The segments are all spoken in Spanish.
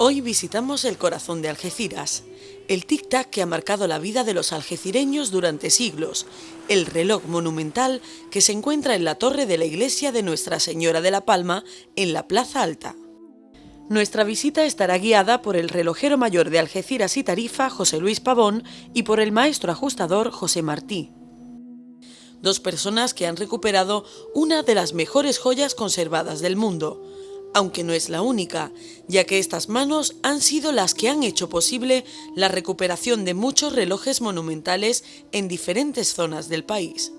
Hoy visitamos el corazón de Algeciras, el tic-tac que ha marcado la vida de los algecireños durante siglos, el reloj monumental que se encuentra en la torre de la iglesia de Nuestra Señora de la Palma, en la Plaza Alta. Nuestra visita estará guiada por el relojero mayor de Algeciras y Tarifa, José Luis Pavón, y por el maestro ajustador, José Martí. Dos personas que han recuperado una de las mejores joyas conservadas del mundo, aunque no es la única, ya que estas manos han sido las que han hecho posible la recuperación de muchos relojes monumentales en diferentes zonas del país.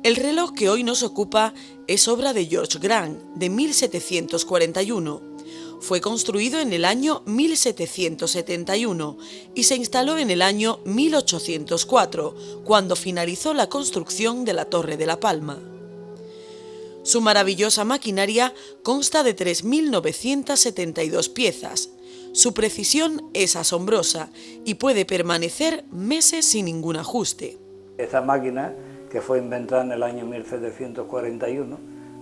El reloj que hoy nos ocupa es obra de George Grant, de 1741. Fue construido en el año 1771 y se instaló en el año 1804, cuando finalizó la construcción de la Torre de la Palma. Su maravillosa maquinaria consta de 3.972 piezas. Su precisión es asombrosa y puede permanecer meses sin ningún ajuste. Esta máquina, que fue inventada en el año 1741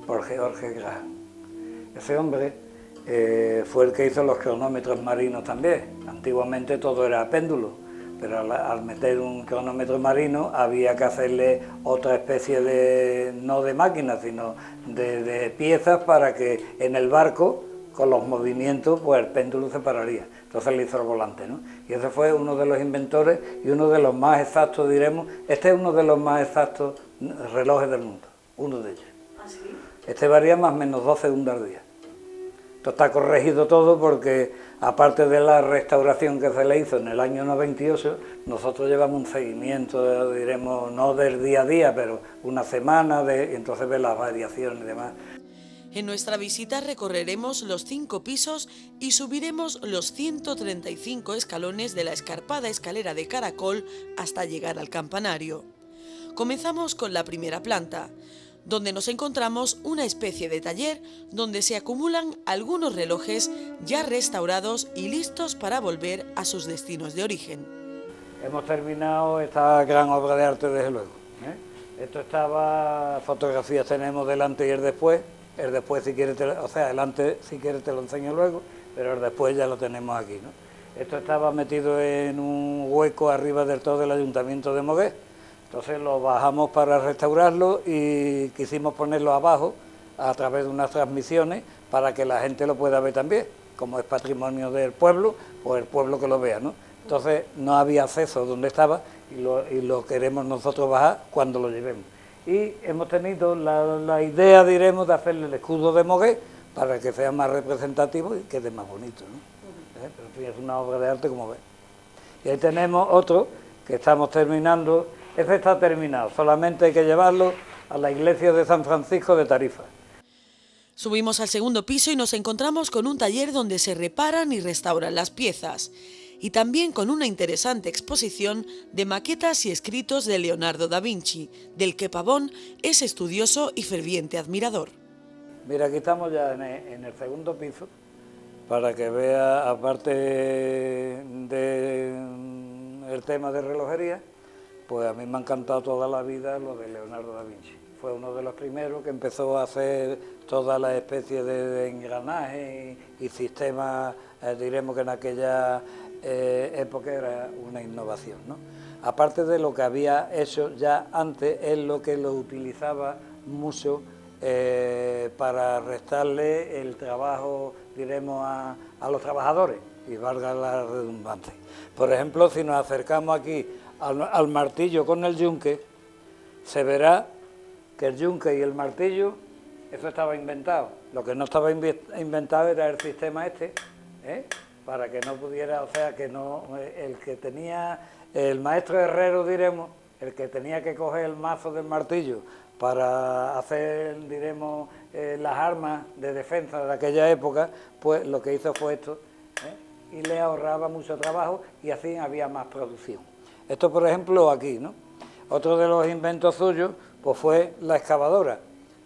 por George Grant. Ese hombre fue el que hizo los cronómetros marinos también. Antiguamente todo era péndulo, pero al meter un cronómetro marino había que hacerle otra especie de, no de máquina, sino de piezas para que en el barco, con los movimientos, pues el péndulo se pararía. Entonces le hizo el volante, ¿no? Y ese fue uno de los inventores y uno de los más exactos, diremos. Este es uno de los más exactos relojes del mundo, uno de ellos. ¿Ah, sí? Este varía más o menos 12 segundos al día. Esto está corregido todo porque, aparte de la restauración que se le hizo en el año 98, nosotros llevamos un seguimiento, diremos, no del día a día, pero una semana, entonces ve las variaciones y demás. En nuestra visita recorreremos los 5 pisos y subiremos los 135 escalones de la escarpada escalera de caracol hasta llegar al campanario. Comenzamos con la primera planta, donde nos encontramos una especie de taller donde se acumulan algunos relojes ya restaurados y listos para volver a sus destinos de origen. Hemos terminado esta gran obra de arte, desde luego. Esto estaba, fotografías tenemos delante y el después si quieres, el antes si quieres te lo enseño luego, pero el después ya lo tenemos aquí, ¿no? Esto estaba metido en un hueco arriba del todo del Ayuntamiento de Moguer. Entonces lo bajamos para restaurarlo y quisimos ponerlo abajo a través de unas transmisiones para que la gente lo pueda ver también. Como es patrimonio del pueblo, pues el pueblo que lo vea, ¿no? Entonces no había acceso donde estaba y lo queremos nosotros bajar cuando lo llevemos. Y hemos tenido la idea, diremos, de hacerle el escudo de Moguer para que sea más representativo y quede más bonito, ¿no? Pero en fin, es una obra de arte, como ves. Y ahí tenemos otro que estamos terminando. Este está terminado, solamente hay que llevarlo a la iglesia de San Francisco de Tarifa. Subimos al segundo piso y nos encontramos con un taller donde se reparan y restauran las piezas, y también con una interesante exposición de maquetas y escritos de Leonardo da Vinci, del que Pavón es estudioso y ferviente admirador. Mira, aquí estamos ya en el segundo piso, para que vea, aparte del tema de relojería, pues a mí me ha encantado toda la vida lo de Leonardo da Vinci. Fue uno de los primeros que empezó a hacer toda la especie de engranaje y sistemas, diremos que en aquella época era una innovación, ¿no? Aparte de lo que había hecho ya antes, es lo que lo utilizaba mucho para restarle el trabajo, diremos, a los trabajadores, y valga la redundancia. Por ejemplo, si nos acercamos aquí al martillo con el yunque, se verá que el yunque y el martillo, eso estaba inventado. Lo que no estaba inventado era el sistema este, para que no pudiera, que no, el que tenía, el maestro herrero, diremos, el que tenía que coger el mazo del martillo para hacer, diremos, las armas de defensa de aquella época, pues lo que hizo fue esto, y le ahorraba mucho trabajo y así había más producción. Esto, por ejemplo, aquí, ¿no? Otro de los inventos suyos, pues fue la excavadora,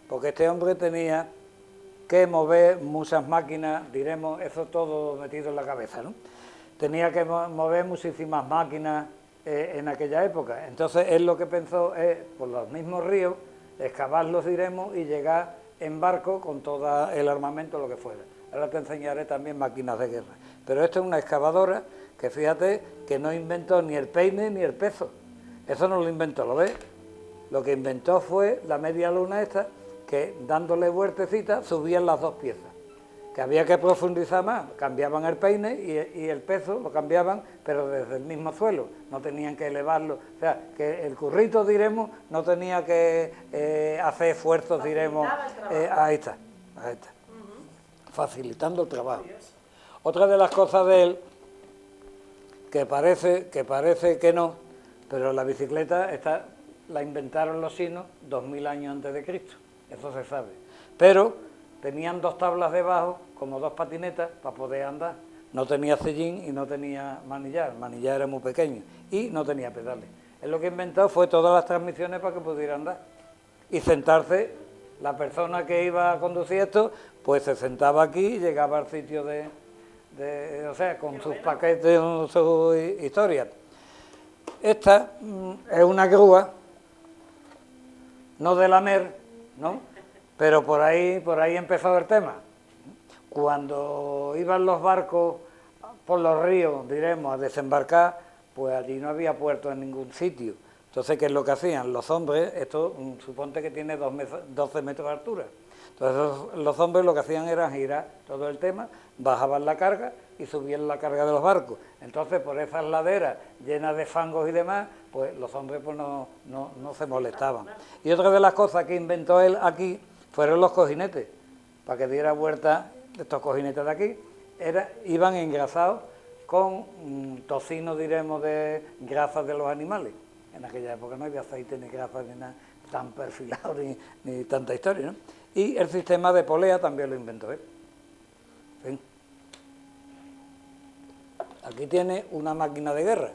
porque este hombre tenía que mover muchas máquinas, diremos, eso todo metido en la cabeza, ¿no? Tenía que mover muchísimas máquinas en aquella época. Entonces él lo que pensó es, por los mismos ríos, excavarlos, diremos, y llegar en barco con todo el armamento, lo que fuera. Ahora te enseñaré también máquinas de guerra. Pero esto es una excavadora que fíjate que no inventó ni el peine ni el peso. Eso no lo inventó, ¿lo ves? Lo que inventó fue la media luna esta, que dándole vueltecita subían las dos piezas. Que había que profundizar más, cambiaban el peine y el peso lo cambiaban, pero desde el mismo suelo, no tenían que elevarlo. O sea, que el currito, diremos, no tenía que hacer esfuerzos, diremos, ahí está, facilitando el trabajo. Otra de las cosas de él, que parece que no, pero la bicicleta la inventaron los chinos 2000 años antes de Cristo, eso se sabe. Pero tenían dos tablas debajo, como dos patinetas, para poder andar. No tenía sillín y no tenía manillar, el manillar era muy pequeño, y no tenía pedales. Él lo que inventó fue todas las transmisiones para que pudiera andar. Y sentarse, la persona que iba a conducir esto, pues se sentaba aquí y llegaba al sitio o sea, con sus paquetes, con sus historias. Esta es una grúa, no de la mer, ¿no? Pero por ahí empezó el tema. Cuando iban los barcos por los ríos, diremos, a desembarcar, pues allí no había puerto en ningún sitio. Entonces, ¿qué es lo que hacían? Los hombres, esto suponte que tiene 12 metros de altura. Entonces, los hombres lo que hacían era girar todo el tema, bajaban la carga y subían la carga de los barcos. Entonces, por esas laderas llenas de fangos y demás, pues los hombres pues no se molestaban. Y otra de las cosas que inventó él aquí fueron los cojinetes, para que diera vuelta. Estos cojinetes de aquí iban engrasados con tocino, diremos, de grasas de los animales. En aquella época no había aceite ni grasas ni nada tan perfilado ni tanta historia, ¿no? Y el sistema de polea también lo inventó él. ¿Sí? Aquí tiene una máquina de guerra.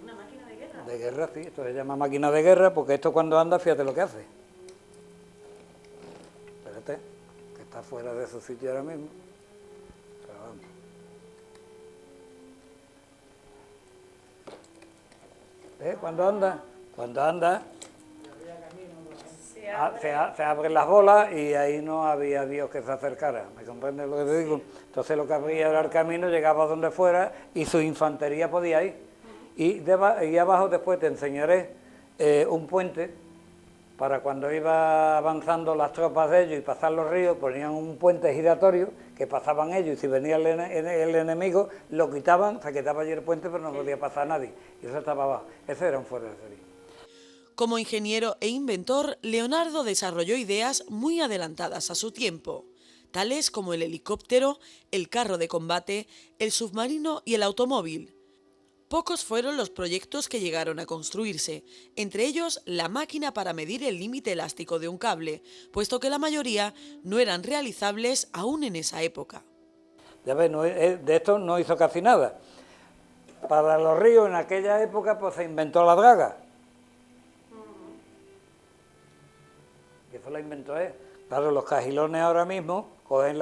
¿Una máquina de guerra? De guerra, sí. Esto se llama máquina de guerra porque esto cuando anda, fíjate lo que hace. Espérate, que está fuera de su sitio ahora mismo. Pero vamos. ¿Ves? Cuando anda, se abren las bolas y ahí no había Dios que se acercara. ¿Me comprendes lo que te digo? Entonces lo que abría era el camino, llegaba donde fuera y su infantería podía ir. Y abajo después te enseñaré un puente para cuando iba avanzando las tropas de ellos y pasar los ríos, ponían un puente giratorio que pasaban ellos y si venía el enemigo lo quitaban, se quitaba allí el puente pero no podía pasar nadie. Y eso estaba abajo. Ese era un fuera de serie. Como ingeniero e inventor, Leonardo desarrolló ideas muy adelantadas a su tiempo, tales como el helicóptero, el carro de combate, el submarino y el automóvil. Pocos fueron los proyectos que llegaron a construirse, entre ellos la máquina para medir el límite elástico de un cable, puesto que la mayoría no eran realizables aún en esa época. Ya ves, de esto no hizo casi nada. Para los ríos en aquella época pues se inventó la draga. Y eso la inventó él. Claro, los cajilones ahora mismo cogen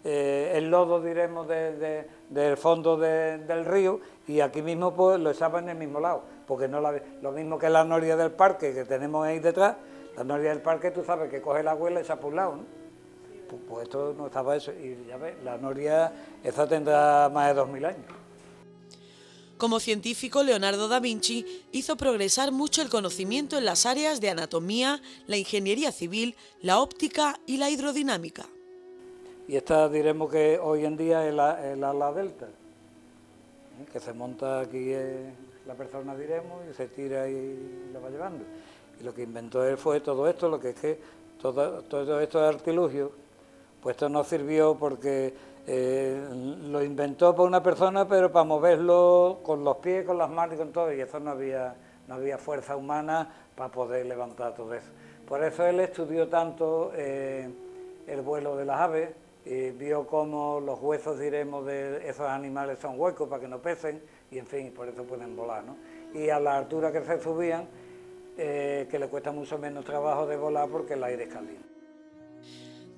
el lodo, diremos, del fondo del río y aquí mismo pues lo echaban en el mismo lado, porque no lo mismo que la noria del parque que tenemos ahí detrás, la noria del parque tú sabes que coge el agua y la echa por un lado, ¿no? Pues esto no estaba eso, y ya ves, la noria esa tendrá más de 2000 años. Como científico, Leonardo da Vinci hizo progresar mucho el conocimiento en las áreas de anatomía, la ingeniería civil, la óptica y la hidrodinámica. Y esta diremos que hoy en día es el ala delta, que se monta aquí la persona, diremos, y se tira y la va llevando. Y lo que inventó él fue todo esto, lo que es que todo estos artilugios, pues esto no sirvió porque lo inventó por una persona, pero para moverlo con los pies, con las manos y con todo, y eso no había fuerza humana para poder levantar todo eso. Por eso él estudió tanto el vuelo de las aves, y vio cómo los huesos, diremos, de esos animales son huecos para que no pesen, y en fin, por eso pueden volar, ¿no? Y a la altura que se subían, que le cuesta mucho menos trabajo de volar porque el aire es caliente.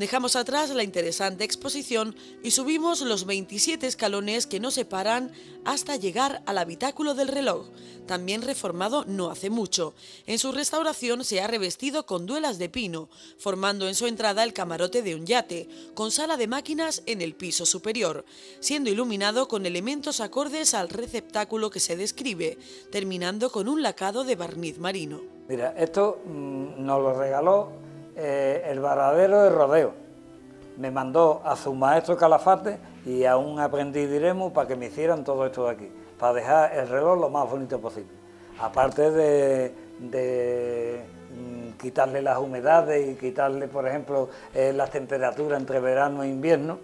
Dejamos atrás la interesante exposición y subimos los 27 escalones que nos separan hasta llegar al habitáculo del reloj, también reformado no hace mucho. En su restauración se ha revestido con duelas de pino, formando en su entrada el camarote de un yate, con sala de máquinas en el piso superior, siendo iluminado con elementos acordes al receptáculo que se describe, terminando con un lacado de barniz marino. Mira, esto nos lo regaló el varadero de Rodeo. Me mandó a su maestro Calafate y a un aprendiz diremos para que me hicieran todo esto de aquí, para dejar el reloj lo más bonito posible. Aparte de quitarle las humedades y quitarle, por ejemplo, las temperaturas entre verano e invierno,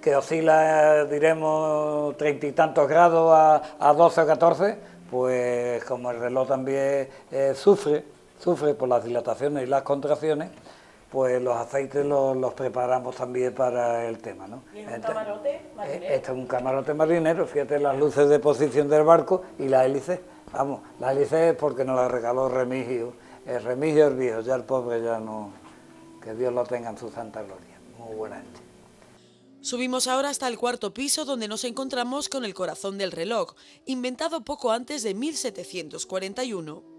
que oscila, diremos, 30 y tantos grados a 12 o 14, pues como el reloj también sufre por las dilataciones y las contracciones, pues los aceites los preparamos también para el tema, ¿no? ¿Y es un camarote marinero? Este es un camarote marinero, fíjate las luces de posición del barco y la hélice. Vamos, la hélice es porque nos la regaló Remigio. Remigio el viejo, ya el pobre ya no... Que Dios lo tenga en su santa gloria. Muy buena gente. Subimos ahora hasta el cuarto piso, donde nos encontramos con el corazón del reloj, inventado poco antes de 1741.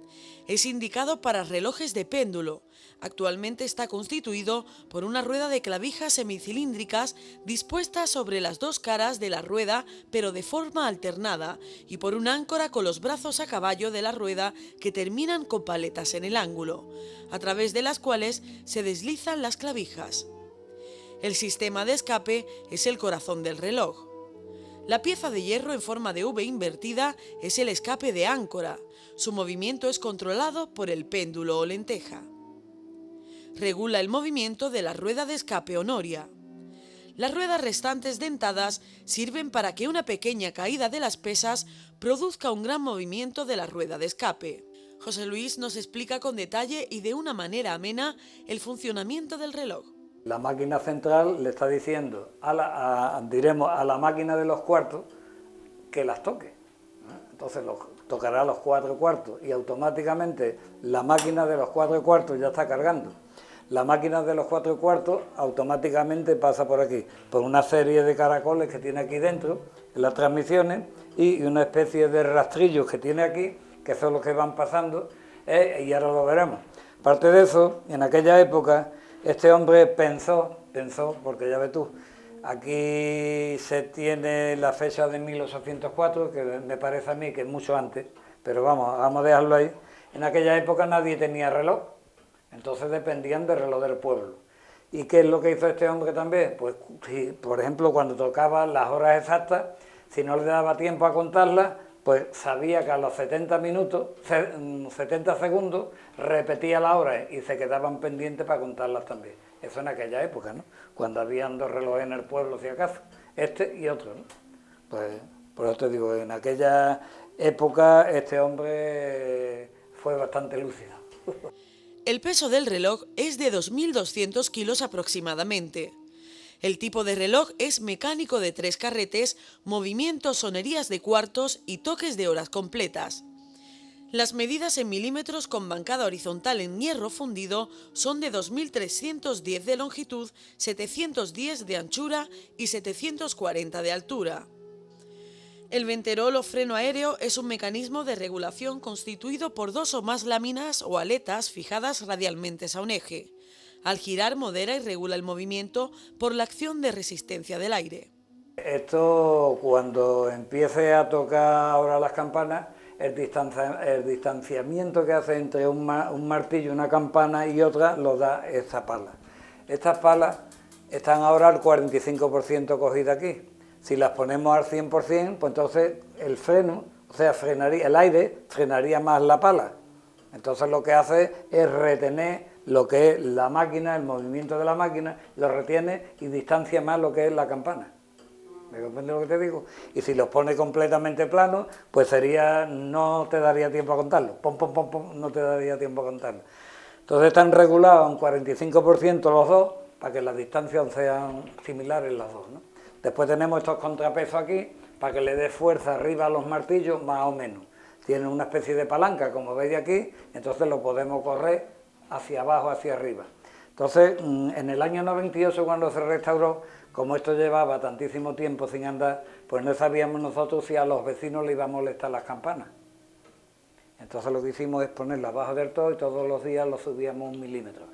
Es indicado para relojes de péndulo. Actualmente está constituido por una rueda de clavijas semicilíndricas dispuestas sobre las dos caras de la rueda, pero de forma alternada, y por una áncora con los brazos a caballo de la rueda que terminan con paletas en el ángulo, a través de las cuales se deslizan las clavijas. El sistema de escape es el corazón del reloj. La pieza de hierro en forma de V invertida es el escape de áncora. Su movimiento es controlado por el péndulo o lenteja. Regula el movimiento de la rueda de escape o noria. Las ruedas restantes dentadas sirven para que una pequeña caída de las pesas produzca un gran movimiento de la rueda de escape. José Luis nos explica con detalle y de una manera amena el funcionamiento del reloj. La máquina central le está diciendo a la máquina de los cuartos que las toque. Entonces tocará los 4 cuartos y automáticamente la máquina de los 4 cuartos ya está cargando. La máquina de los 4 cuartos automáticamente pasa por aquí, por una serie de caracoles que tiene aquí dentro, en las transmisiones, y una especie de rastrillos que tiene aquí, que son los que van pasando, y ahora lo veremos. Aparte de eso, en aquella época, este hombre pensó, porque ya ves tú, aquí se tiene la fecha de 1804, que me parece a mí que es mucho antes, pero vamos a dejarlo ahí. En aquella época nadie tenía reloj, entonces dependían del reloj del pueblo. ¿Y qué es lo que hizo este hombre también? Pues, si, por ejemplo, cuando tocaba las horas exactas, si no le daba tiempo a contarlas, pues sabía que a los 70 segundos repetía la hora y se quedaban pendientes para contarlas también. Eso en aquella época, ¿no? Cuando habían 2 relojes en el pueblo, si acaso, este y otro, ¿no? Pues, por eso te digo, en aquella época este hombre fue bastante lúcido. El peso del reloj es de 2.200 kilos aproximadamente. El tipo de reloj es mecánico de 3 carretes, movimientos, sonerías de cuartos y toques de horas completas. Las medidas en milímetros con bancada horizontal en hierro fundido son de 2.310 de longitud, 710 de anchura y 740 de altura. El venterol o freno aéreo es un mecanismo de regulación constituido por 2 o más láminas o aletas fijadas radialmente a un eje. Al girar modera y regula el movimiento por la acción de resistencia del aire. Esto, cuando empiece a tocar ahora las campanas, el distanciamiento que hace entre un martillo, una campana y otra, lo da esta pala. Estas palas están ahora al 45% cogidas aquí. Si las ponemos al 100%, pues entonces el freno, o sea, el aire frenaría más la pala. Entonces lo que hace es retener lo que es la máquina, el movimiento de la máquina, lo retiene y distancia más lo que es la campana. ¿Me comprendes lo que te digo? Y si los pone completamente planos, pues no te daría tiempo a contarlo. Pom, pom, pom, pom, no te daría tiempo a contarlo. Entonces están regulados en 45% los dos, para que las distancias sean similares las dos, ¿no? Después tenemos estos contrapesos aquí, para que le dé fuerza arriba a los martillos, más o menos. Tienen una especie de palanca, como veis aquí, entonces lo podemos correr hacia abajo, hacia arriba. Entonces, en el año 98, cuando se restauró, como esto llevaba tantísimo tiempo sin andar, pues no sabíamos nosotros si a los vecinos le iba a molestar las campanas. Entonces lo que hicimos es ponerla abajo del todo y todos los días lo subíamos 1 milímetro.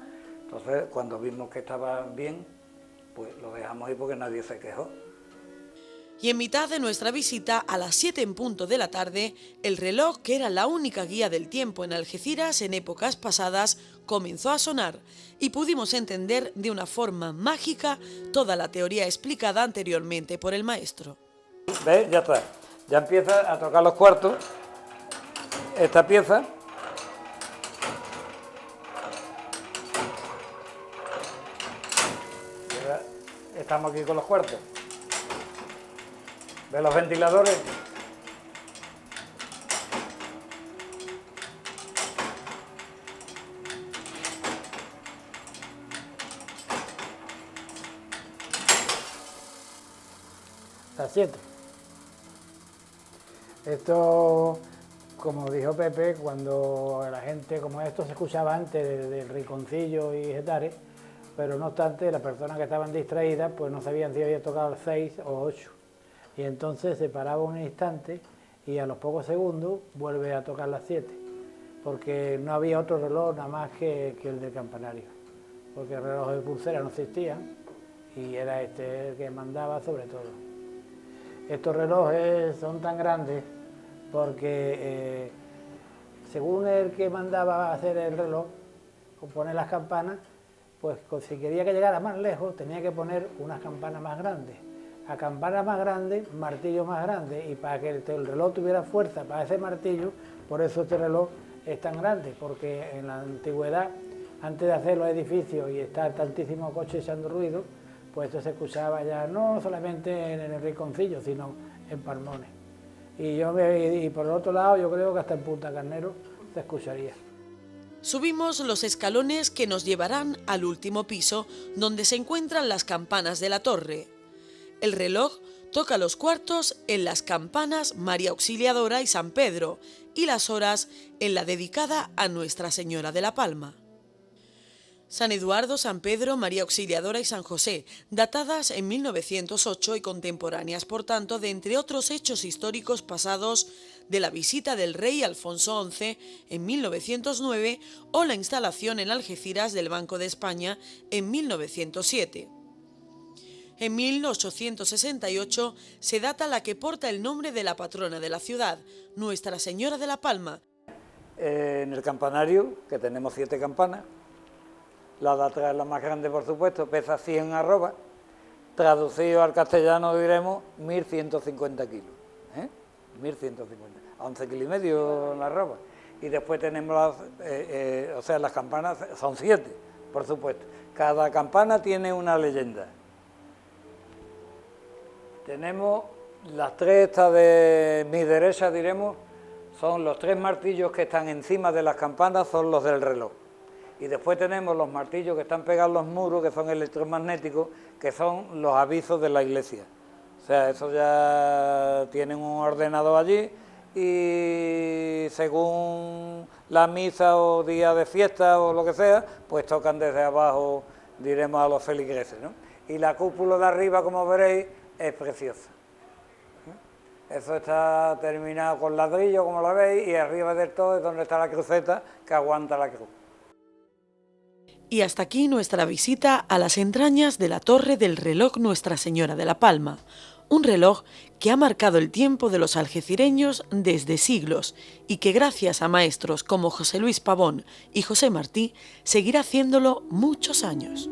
Entonces, cuando vimos que estaba bien, pues lo dejamos ahí porque nadie se quejó. Y en mitad de nuestra visita, a las 7 en punto de la tarde, el reloj, que era la única guía del tiempo en Algeciras en épocas pasadas, comenzó a sonar y pudimos entender de una forma mágica toda la teoría explicada anteriormente por el maestro. ¿Ves? Ya está. Ya empieza a tocar los cuartos. Esta pieza. Estamos aquí con los cuartos. ¿Ves los ventiladores? Las 7. Esto, como dijo Pepe, cuando la gente, como esto se escuchaba antes del Rinconcillo y Getares, pero no obstante, las personas que estaban distraídas pues no sabían si había tocado 6 o 8. Y entonces se paraba un instante y a los pocos segundos vuelve a tocar las 7, porque no había otro reloj nada más que el del campanario, porque el reloj de pulsera no existía y era este el que mandaba sobre todo. Estos relojes son tan grandes porque según el que mandaba a hacer el reloj, poner las campanas, pues si quería que llegara más lejos tenía que poner unas campanas más grandes. A campana más grande, martillo más grande, y para que el reloj tuviera fuerza para ese martillo, por eso este reloj es tan grande, porque en la antigüedad, antes de hacer los edificios y estar tantísimos coches echando ruido, pues esto se escuchaba ya no solamente en el Rinconcillo, sino en Palmones. Y por el otro lado, yo creo que hasta en Punta Carnero se escucharía. Subimos los escalones que nos llevarán al último piso, donde se encuentran las campanas de la torre. El reloj toca los cuartos en las campanas María Auxiliadora y San Pedro, y las horas en la dedicada a Nuestra Señora de la Palma. San Eduardo, San Pedro, María Auxiliadora y San José, datadas en 1908 y contemporáneas, por tanto, de entre otros hechos históricos pasados de la visita del rey Alfonso XI en 1909 o la instalación en Algeciras del Banco de España en 1907. En 1868 se data la que porta el nombre de la patrona de la ciudad, Nuestra Señora de la Palma. En el campanario, que tenemos 7 campanas, la de atrás es la más grande, por supuesto, pesa 100 arrobas, traducido al castellano diremos 1.150 kilos, 1.150, a 11 kilos y medio la arroba. Y después tenemos las campanas son 7, por supuesto. Cada campana tiene una leyenda. Tenemos las 3 estas de mi derecha, diremos, son los 3 martillos que están encima de las campanas, son los del reloj. Y después tenemos los martillos que están pegados a los muros, que son electromagnéticos, que son los avisos de la iglesia. O sea, eso ya tienen un ordenador allí y según la misa o día de fiesta o lo que sea, pues tocan desde abajo, diremos, a los feligreses, ¿no? Y la cúpula de arriba, como veréis, es preciosa. Eso está terminado con ladrillo, como lo veis, y arriba del todo es donde está la cruceta que aguanta la cruz. Y hasta aquí nuestra visita a las entrañas de la torre del reloj Nuestra Señora de la Palma, un reloj que ha marcado el tiempo de los algecireños desde siglos y que gracias a maestros como José Luis Pavón y José Martí seguirá haciéndolo muchos años.